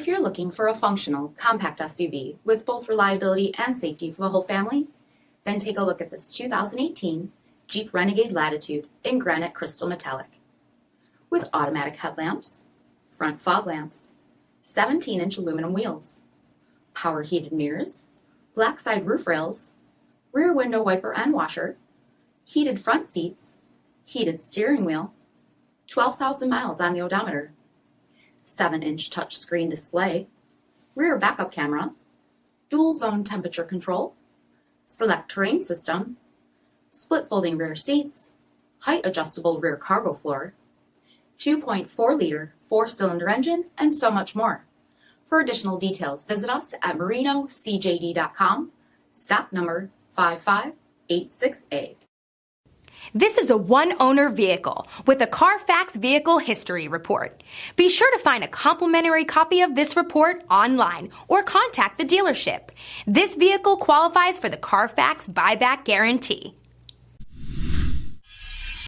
If you're looking for a functional, compact SUV with both reliability and safety for the whole family, then take a look at this 2018 Jeep Renegade Latitude in granite crystal metallic. With automatic headlamps, front fog lamps, 17-inch aluminum wheels, power heated mirrors, black side roof rails, rear window wiper and washer, heated front seats, heated steering wheel, 12,000 miles on the odometer, 7-inch touchscreen display, rear backup camera, dual zone temperature control, SELEC-TERRAIN system, split folding rear seats, height adjustable rear cargo floor, 2.4-liter 4-cylinder engine, and so much more. For additional details, visit us at marinocjd.com, stock number 5586A. This is a one-owner vehicle with a Carfax Vehicle History Report. Be sure to find a complimentary copy of this report online or contact the dealership. This vehicle qualifies for the Carfax Buyback Guarantee.